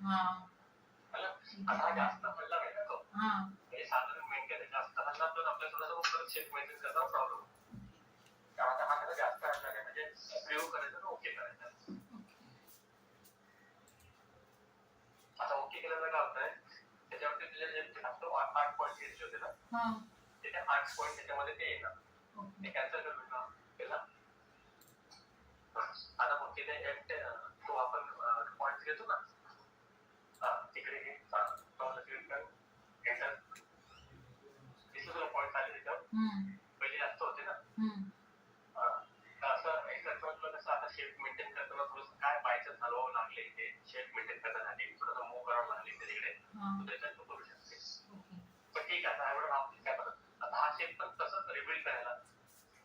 हां. आता जास्त हल्ला नाही ना तो. हां. हे साधारण मेंटेन जास्त हल्ला तर आपल्या थोडंसं परत शेप मेंटेन करताना प्रॉब्लेम. आता हा जरा जास्त हल्ला नाही म्हणजे प्रिव्ह करायचं ना ओके करायचं. आता ओके केल्यानं काय होतंय त्याच्यावरती तुझे जे जास्त 8 पॉईंट घ्यायचे होते ना ते 8 पॉईंट त्याच्यामध्ये ते येणार ते कॅन्सल करून ना केला. आता मग तिथे तो आपण पॉईंट घेतो ना तिकडे घे क्लिक कर एंटर दिसलं तुला पॉईंट आले त्याच्यावर पहिले जास्त होते ना असं एक्झॅक्ट तुला कसं आता शेप मेंटेन करताना थोडंसं काय पाहायचं हलवावं लागले ते शेप मेंटेन करण्यासाठी थोडंसं मूव करावं लागले तिकडे तू त्याच्यात तू करू शकते. पण ठीक आहे आता एवढं आपण काय करत आता हा शेप पण तसंच रिबिल्ड करायला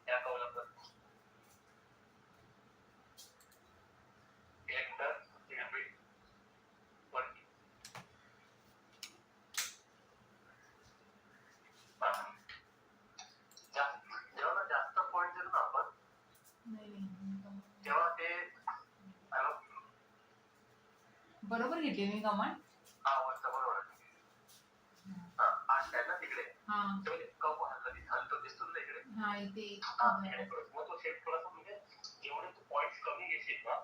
या कवला पण एंटर रिबिल्ड वरती जेव्हा जास्त पॉईंट देतो ना आपण तेव्हा ते बरोबर घेतली मी कमांड. हा वरचा बरोबर आज ना तिकडे कप हलतो दिसतो ना इकडे मग तो शेप थोडासा म्हणजे जेवढे तू पॉईंट कमी घेशील ना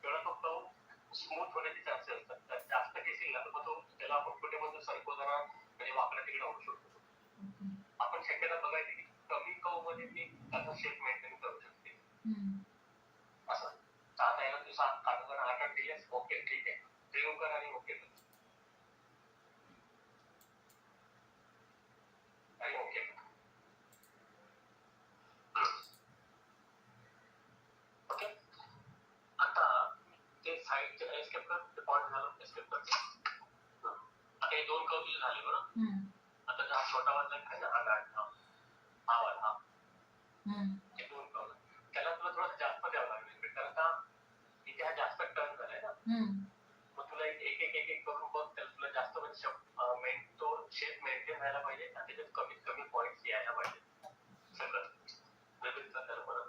तेवढा तो कप स्मूथ होण्याचे चान्सेस असतात. जास्त घेशील ना तर मग तो त्याला आपण कुठे म्हणतो सरकोताना म्हणजे वाकडा तिकडे होऊ शकतो. आपण शक्यता बघायची की कमी कव मध्ये मी त्याचा शेप मेंटेन करू शकते असं. आता याला तू सांग काढून 8 दिलेस ओके ठीक आहे रिव्ह कर आणि ओके कर आणि ओके ओके. आता ते साईडचे एस्केप कर ते पॉईंट झालं एस्केप कर. आता हे 2 कर्व झाले बरं. आता हा छोटा वाला आहे ना हा वाला हे 2 कर्व त्याला तुला थोडं जास्त द्यावं लागेल कारण का इथे हा जास्त टर्न झालाय ना मग तुला एक एक एक एक करून बघ त्याला तुला जास्त म्हणजे तो शेप मेंटेन व्हायला पाहिजे आणि त्याच्यात कमीत कमी पॉईंट यायला पाहिजे सगळं रिबिल्ड करताना परत.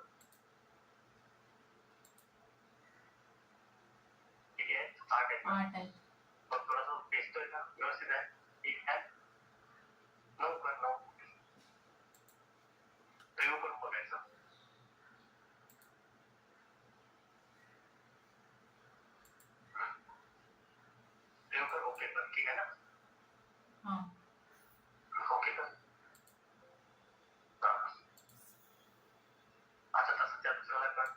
ठीक आहे 8 आहे मग थोडासा दिसतोय का व्यवस्थित आहे ठीक आहे 9 कर 9 रिव्ह करून बघायचं. रिव्ह कर ओके कर ठीक आहे ना ओके कर. आता तसं त्या दुसऱ्याला कर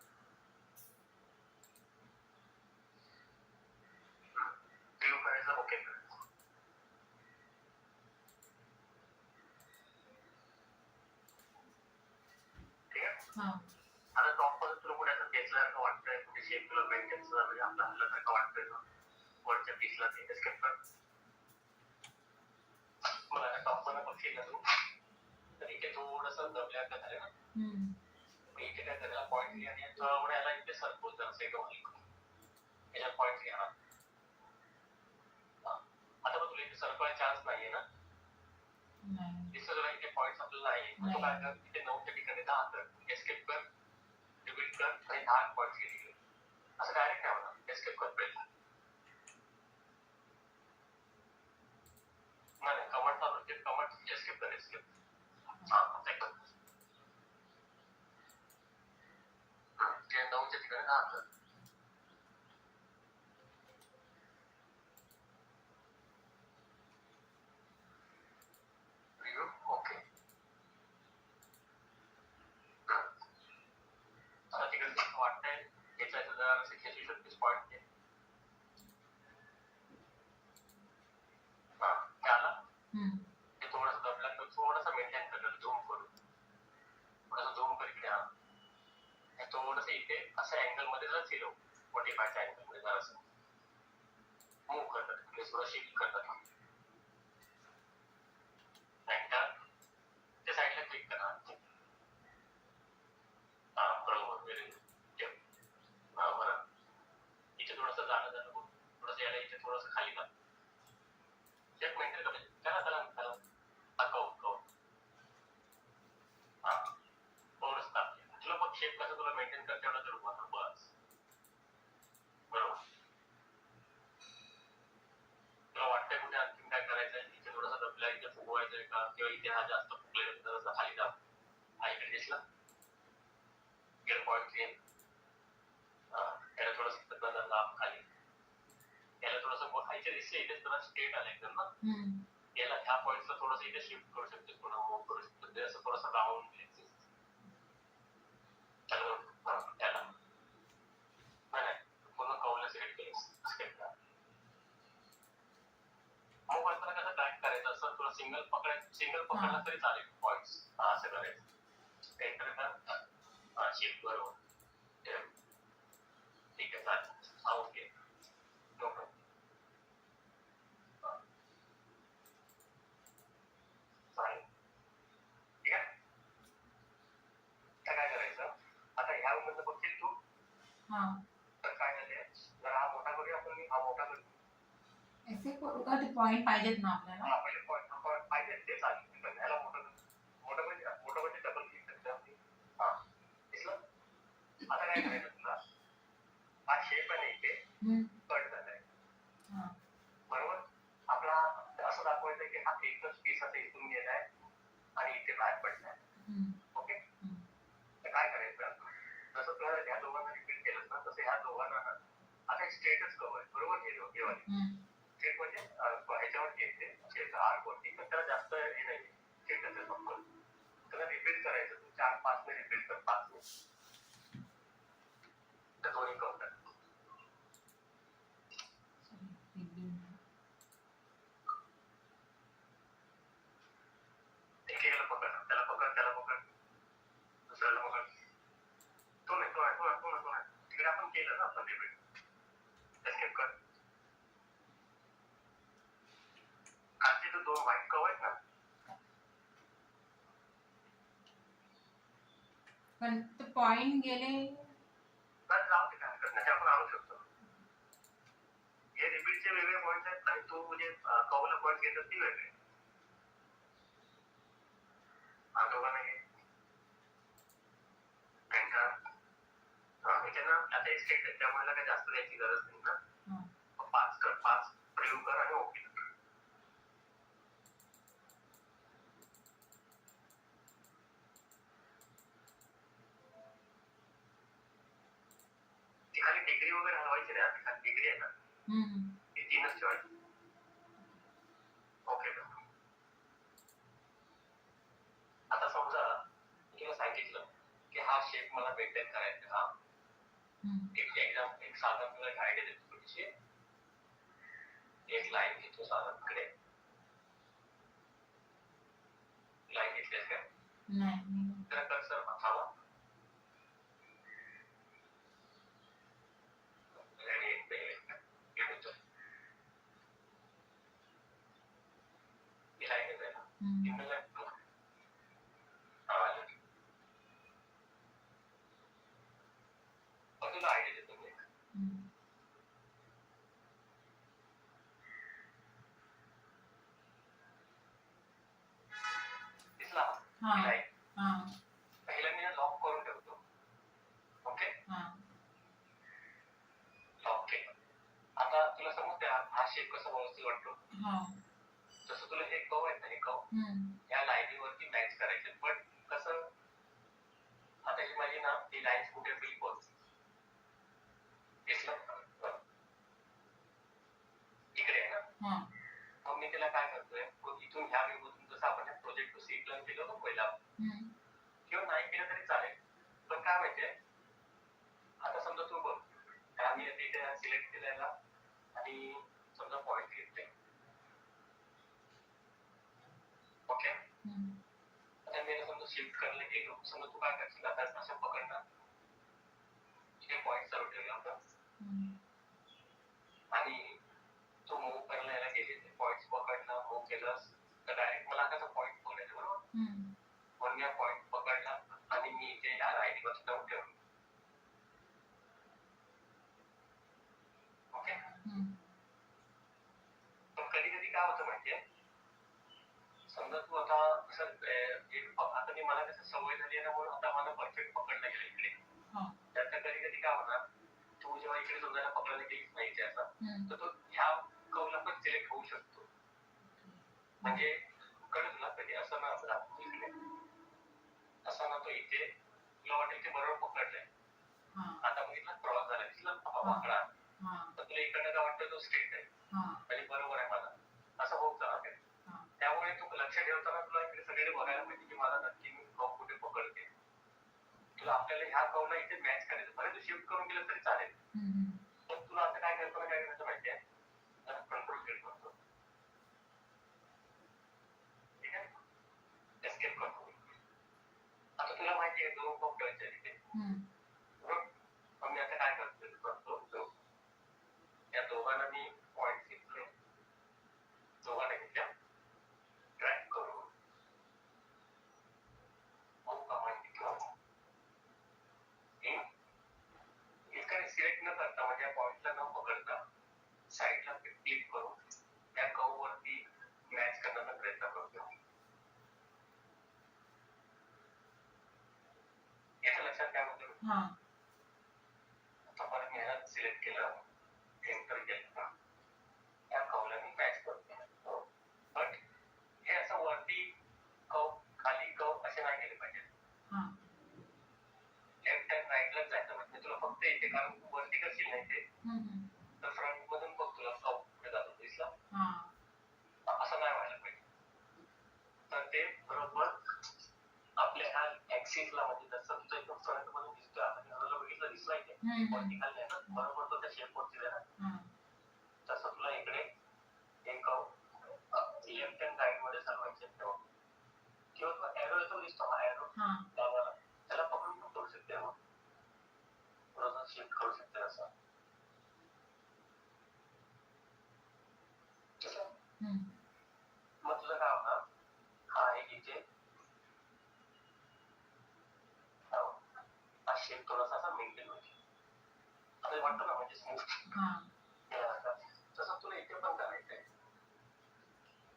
रिव्ह करायचं ओके कर. ठीक आहे आता टॉप मध्ये तुला कुठे असं घेतल्यासारखं वाटतंय कुठे शेप तुला मेंटेन म्हणजे आपला हल्ल्यासारखं वाटतंय ना वरच्या पीसला ते एस्केप कर. मग आता टॉप मध्ये बघशील ना तू तर इथे थोडंसं दबल्यासारखं झालं ना मग इथे काय करायला पॉईंट घ्या आणि थोडं याला इथे सरकवत जरा सेकंड याच्या पॉईंट घ्या. आता मग तुला इथे सरकवायचा चान्स नाहीये ना दिसतं तुला इथे पॉईंट आपल्याला आहे मग तू काय कर इथे 9च्या ठिकाणी 10 कर एस्केप कर रिपीट कर आणि 10 पॉईंट घे असं डायरेक्ट नाही होणार एस्केप कर पहिला नाही कमांड चालू ते कमांड एस्केप कर एस्केप कर 9च्या ठिकाणी 10 कर. ओके आता तिकडे कसं वाटतंय याच्या जरा खेचू शकतेस पॉईंट ते आला ते थोडंसं दबला तर थोडंसं मेंटेन कर झूम करून थोडंसं झूम कर इकडे थोडंसं इथे असं अँगल मध्ये जरा फिरव 45च्या अँगल मध्ये जरा असं मूव्ह करतात प्लेस थोडं शिफ्ट करतात एंटर त्या साईडला क्लिक करा बरोबर व्हेरी गुड बरं इथे थोडंसं जाणं झालं थोडंसं याला इथे थोडंसं खाली जा शेप मेंटेन करायचं त्याला कव थोडंसं ताप तुला मग शेप कसं तुला मेंटेन करता एवढं जरूर बस बरोबर इथे हा जास्त फुगलेला जरा खाली दाब हा इकडे दिसला गेअर पॉईंट क्लिअर त्याला थोडंसं लांब खाली याला थोडंसं खायचे दिसले इथे जरा स्ट्रेट आलं एकदम ना याला ह्या पॉईंटला थोडंसं इथे शिफ्ट करू शकते थोडं मूव्ह करू शकते असं थोडंसं राऊंड त्याला नाही पूर्ण कवलं सिलेक्ट केलं स्टेपला मूव्ह करताना कसं ट्रॅक करायचं असं थोडं सिंगल पकडला तरी चालेल पॉईंट्स असं करायचं एंटर शिफ्ट बरोबर ठीक आहे चालेल ओके नो प्रॉब्लेम चालेल ठीक आहे काय करायचं आता ह्या मधलं बघशील तू तर काय झालंय जरा हा मोठा करूया आपण हा मोठा करू ऐसे करू का ते पॉइंट पाहिजेत ना आपल्याला हा पहिले पॉईंट पाहिजे ते चालेल पण ह्याला मोठं म्हणजे डबल क्लिक करते हा दिसलं आता काय करायचं तुला हा शेप आहे इथे कट झालाय बरोबर आपला असं दाखवायचं की हा एकच पीस आता इथून गेलाय आणि इथे बाहेर पडलाय ओके तर काय करायचं जसं तुला ह्या दोघांना रिपीट केलं ना तसं ह्या दोघांना आता एक स्ट्रेटच कवर बरोबर हे स्ट्रेट म्हणजे ह्याच्यावरती येते आर्क वरती पण त्याला जास्त हे नाही स्ट्रेटच आहे फक्त त्याला रिपीट करायचं तू 4-5 ने रिपीट कर 5 ने तर दोन्ही कवर एकेकाला पकड त्याला पकड दुसऱ्याला पकड तो नाही तिकडे आपण केलं ना आपण रिपीट एस्केप कर खालचे तर 2 व्हाईट कवर आहेत ना पण ते पॉइंट गेले जाऊ दे काय हरकत नाही आपण आणू शकतो हे रिपीटचे वेगळे पॉईंट आहेत आणि तू म्हणजे कवरला पॉईंट घेत ती वेगळे हा दोघांना घे त्यांना आता एक स्टेट आहे त्यामुळे काही जास्त द्यायची गरज नाही ना 5 प्रयोग कर आणि ओके ती खाली डिग्री वगैरे हलवायची नाही आधी खाली डिग्री आहे ना ती 3च ठेवायची ओके आता समजा तुला सांगितलं की हा शेप मला मेंटेन करायचा हा एक साधा तुला गाईड देतो थोडीशी एक लाईन घेतो साधा इकडे लाईन घेतलीस का नाही जरा कर्सर थांबा तुला आयडिया देतो मी दिसला पहिला मी लॉक करून ठेवतो ओके लॉक केलं आता तुला समजते हा शेप कसा व्यवस्थित वाटतो जसं तुला हे कव आहे ना हे कव या लाईनीवरती मॅच करायचे पण कसं आता ही माझी ना ही लाईन्स कुठे फिल करू इकडे आहे ना मग मी त्याला काय करतोय इथून ह्या बिंदूतून जसं आपण प्रोजेक्ट टू सी प्लॅन केलं होतं पहिला किंवा नाही केलं तरी चालेल पण काय माहितीये आता समजा तू बघ आम्ही इथे सिलेक्ट केलेला आणि समजा पॉईंट घेतले ओके आता मी समजा शिफ्ट करायला गेलो समजा तू काय करशील आता असं पकडणार इथे पॉईंट चालू ठेवला होता आणि तो मूव्ह करायला याला गेले ते पॉईंट पकडला मूव्ह केलं तर डायरेक्ट मला कसा पॉईंट पकडायचं बरोबर म्हणून या पॉईंट पकडला आणि मी इथे या लाईनीवर जाऊन ठेवलं ओके पण कधी कधी काय होतं माहितीये समजा तू आता असं आता मी मला कसं सवय झाली ना म्हणून आता मला परफेक्ट पकडला गेलं इकडे त्याचा कधी कधी काय होणार तू जेव्हा इकडे समजायला पकडायला गेलीच नाही त्याचा तर तो ह्या कवला पण सिलेक्ट होऊ शकतो म्हणजे कळलं तुला कधी असं ना असा ना तो इथे तुला वाटेल ते बरोबर पकडलंय. हा आता बघितलं क्रॉस झाला दिसला हा वाकडा, हा तर तुला इकडनं काय वाटतं तो स्ट्रेट आहे हा आणि बरोबर आहे माझा, असं होत जाणार ते. हा त्यामुळे तू लक्ष ठेवताना तुला इकडे सगळे बघायला पाहिजे की मला नक्की मी कर्व कुठे पकडते. तुला आपल्याला ह्या कर्वला इथे मॅच करायचं, भले तू शिफ्ट करून गेलं तरी चालेल, पण तुला आता काय करताना काय करायचं माहितीये, कंट्रोल झेड करतो, ठीक आहे, एस्केप करतो. आता तुला माहिती आहे दोन कर्व ठेवायचे तिथे, बरोबर. मग मी आता काय करतो, या दोघांना मी पॉईंट घेतले, दोघांना घेतल्या, ट्रॅक करून मग कमांड घेतला. इकडे सिलेक्ट न करता म्हणजे या पॉइंटला न पकडता साईडला क्लिक करून त्या कर्व वरती मॅच करण्याचा प्रयत्न करतो. याच्या लक्षात काय होतं, आता परत मी ह्याला सिलेक्ट केलं, एंटर केलं, त्या कर्वला मी मॅच करतो. बट हे असं वरती कर्व खाली कर्व असे नाही केले पाहिजे. लेफ्ट अँड राईटलाच जायचं म्हणजे तुला फक्त येते, कारण तू वरती करशील नाही ते तर फ्रंट मधून बघ तुला कर्व कुठे जातो दिसला, असं नाही व्हायला पाहिजे. तर ते बरोबर आपल्या ह्या ऍक्सिसला म्हणजे जसं तुझं एकदम फ्रंट मधून दिसतोय, आपण ह्याला बघितलं दिसलाय ते वरती खाली आहे ना, बरोबर तो त्या शेप वरती देणार. तसं तुला इकडे एक कर्व लेफ्ट अँड राईट मध्ये चालवायचे किंवा तो एरो येतो दिसतो, हा एरो डावाला, त्याला पकडून पण करू शकते, मग थोडासा शिफ्ट करू शकते असं. मग तुझं काय होणार, हा आहे इथे हा शेप थोडासा असा मेंटेन होईल, असं वाटतं ना, म्हणजे स्मूथ. तसं तुला इथे पण करायचंय.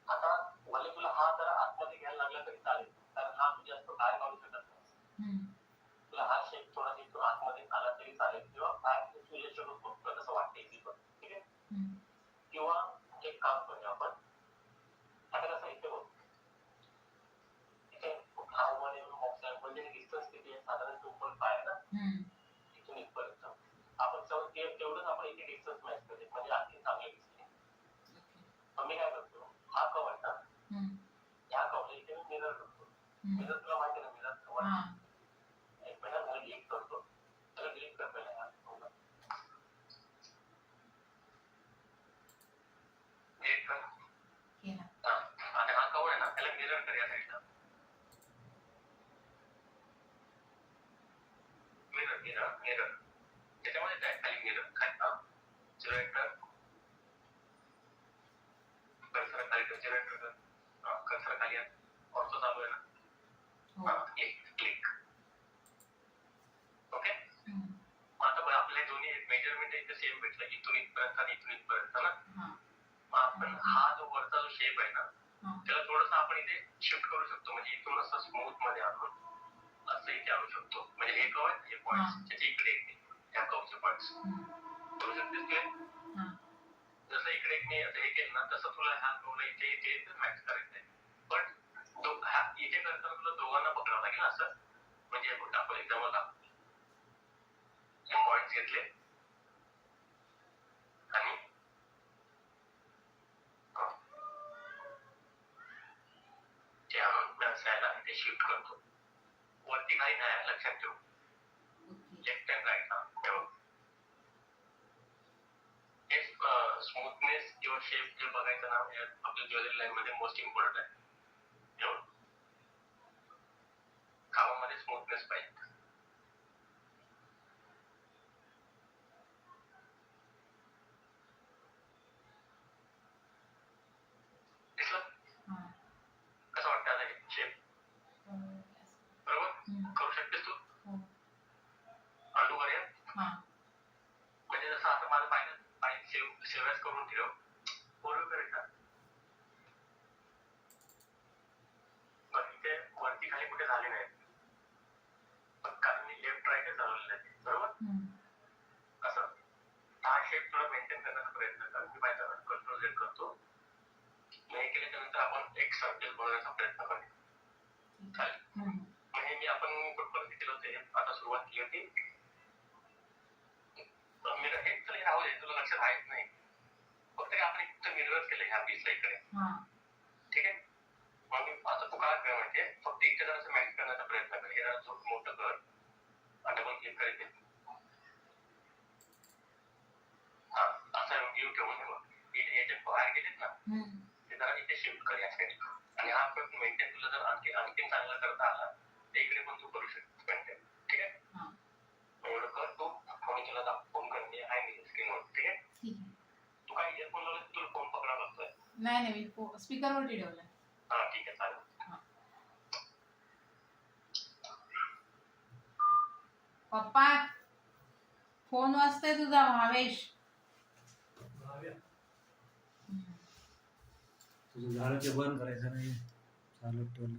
आता भले तुला हा जरा आतमध्ये घ्यायला लागला तरी चालेल, कारण हा तुझ्या जास्त बाहेर काढू शकत नाही. तुला हा शेप थोडासा इथून आतमध्ये आला तरी चालेल, किंवा बाहेर तुझ्या शकत तुला कसं वाटते इथे पण, ठीक आहे. किंवा एक काम करूया आपण, आता कसं इथे बघ, इथे हा वन एवढं बॉक्स आहे म्हणजे डिस्टन्स किती आहे, साधारण 2.5 आहे ना इथून इथपर्यंत. आपण तेवढंच आपण इथे डिस्टन्स मॅच करते, म्हणजे आणखी चांगले दिसते. मग मी काय करतो, हा कर्व आहे ना, ह्या कर्वला इथे मी मिरर करतो. मिरर तुला माहिती ना, मिरर कर्व एक महिना झाला डिलीट करतो, त्याला डिलीट कर पहिला ह्या कर्वला, डिलीट कर. आणि हा कर्व आहे ना, त्याला मिरर कर या साईडला, मिरर मिरर मिरर त्याच्यामध्ये काय खाली मिरर खाली जिरोएंटर कर्सर खाली कर, जिरोएंटर कर, कर्सर खाली ऑर्थो चालू आहे ना, क्लिक, ओके. आता पण आपले दोन्ही मेजरमेंट इथे सेम भेटलं, इथून इथपर्यंत आणि इथून इथपर्यंत ना. मग आपण हा जो वरचा जो शेप आहे ना, त्याला थोडंसं आपण इथे शिफ्ट करू शकतो, म्हणजे इथून असं स्मूथ मध्ये आणून असं इथे आणू शकतो. म्हणजे हे कर्व हे पॉईंट्स त्याच्या इकडे येते, त्या कर्वचे पॉईंट्स करू शकतेस तुला. जसं इकडे मी असं हे केलं ना, तसं तुला ह्या कर्वला इथे इथे मॅच करायचं आहे. पण इथे करताना तुला दोघांना पकडावं लागेल असं, म्हणजे आपण एक्झाम्पल हे पॉईंट्स घेतले आणि ते आणून व्यवसायाला इथे शिफ्ट करतो, वरती काही नाही, लक्षात ठेव, लेफ्ट अँड राईट. हे स्मूथनेस किंवा शेप जे बघायचं ना, आपल्या ज्वेलरी लाईन मध्ये मोस्ट इम्पॉर्टंट आहे. कामामध्ये स्मूथनेस पाहिजे. दिसलं कसं वाटतं आता हे शेप, बरोबर करू शकतेस तू, अंडू करूया. म्हणजे जसं आता माझं पाहिजे सेव्ह करून ठेव, पूर्वी करायचा बरं, इथे वरती खाली कुठे झाले नाही, कारण मी लेफ्ट राईट चालवलेलं आहे, बरोबर. असं हा शेप तुला मेंटेन करण्याचा प्रयत्न कर. मी पाहिजे कंट्रोल झेड करतो, हे केल्याच्या नंतर आपण एक सर्कल बनवण्याचा प्रयत्न करू खाली. म्हणजे मी आपण कुठपर्यंत केलं होते आता सुरुवात केली होती हेच तर राहू दे तुला लक्षात आहेच नाही फक्त आपण एक मिरर केलं ह्या पीसला इकडे ठीक आहे मग आता तू काय कर म्हणजे फक्त इथे जरा मॅच करण्याचा प्रयत्न कर हे जरा मोठं कर आणि डबल क्लिक करायचे हा असं व्ह्यू ठेवून हे जे बाहेर गेलेत ना ते जरा इथे शिफ्ट कर या साईड आणि हा प्रश्न मेंटेन तुला जर आणखी चांगला करता आला ते इकडे पण तू करू शकतो मेंटेन ठीक आहे एवढं कर तू फोन तुला फोन करते आहे मी स्क्रीनवर ठीक आहे तू काय इयरफोन लावला तुला फोन पकडावा लागतोय नाही मी स्पीकरवरती ठेवलाय हा ठीक आहे चालेल पप्पा फोन वाजतोय तुझा भावेश तुझं झालं ते बंद करायचं नाही चालू ठेवलं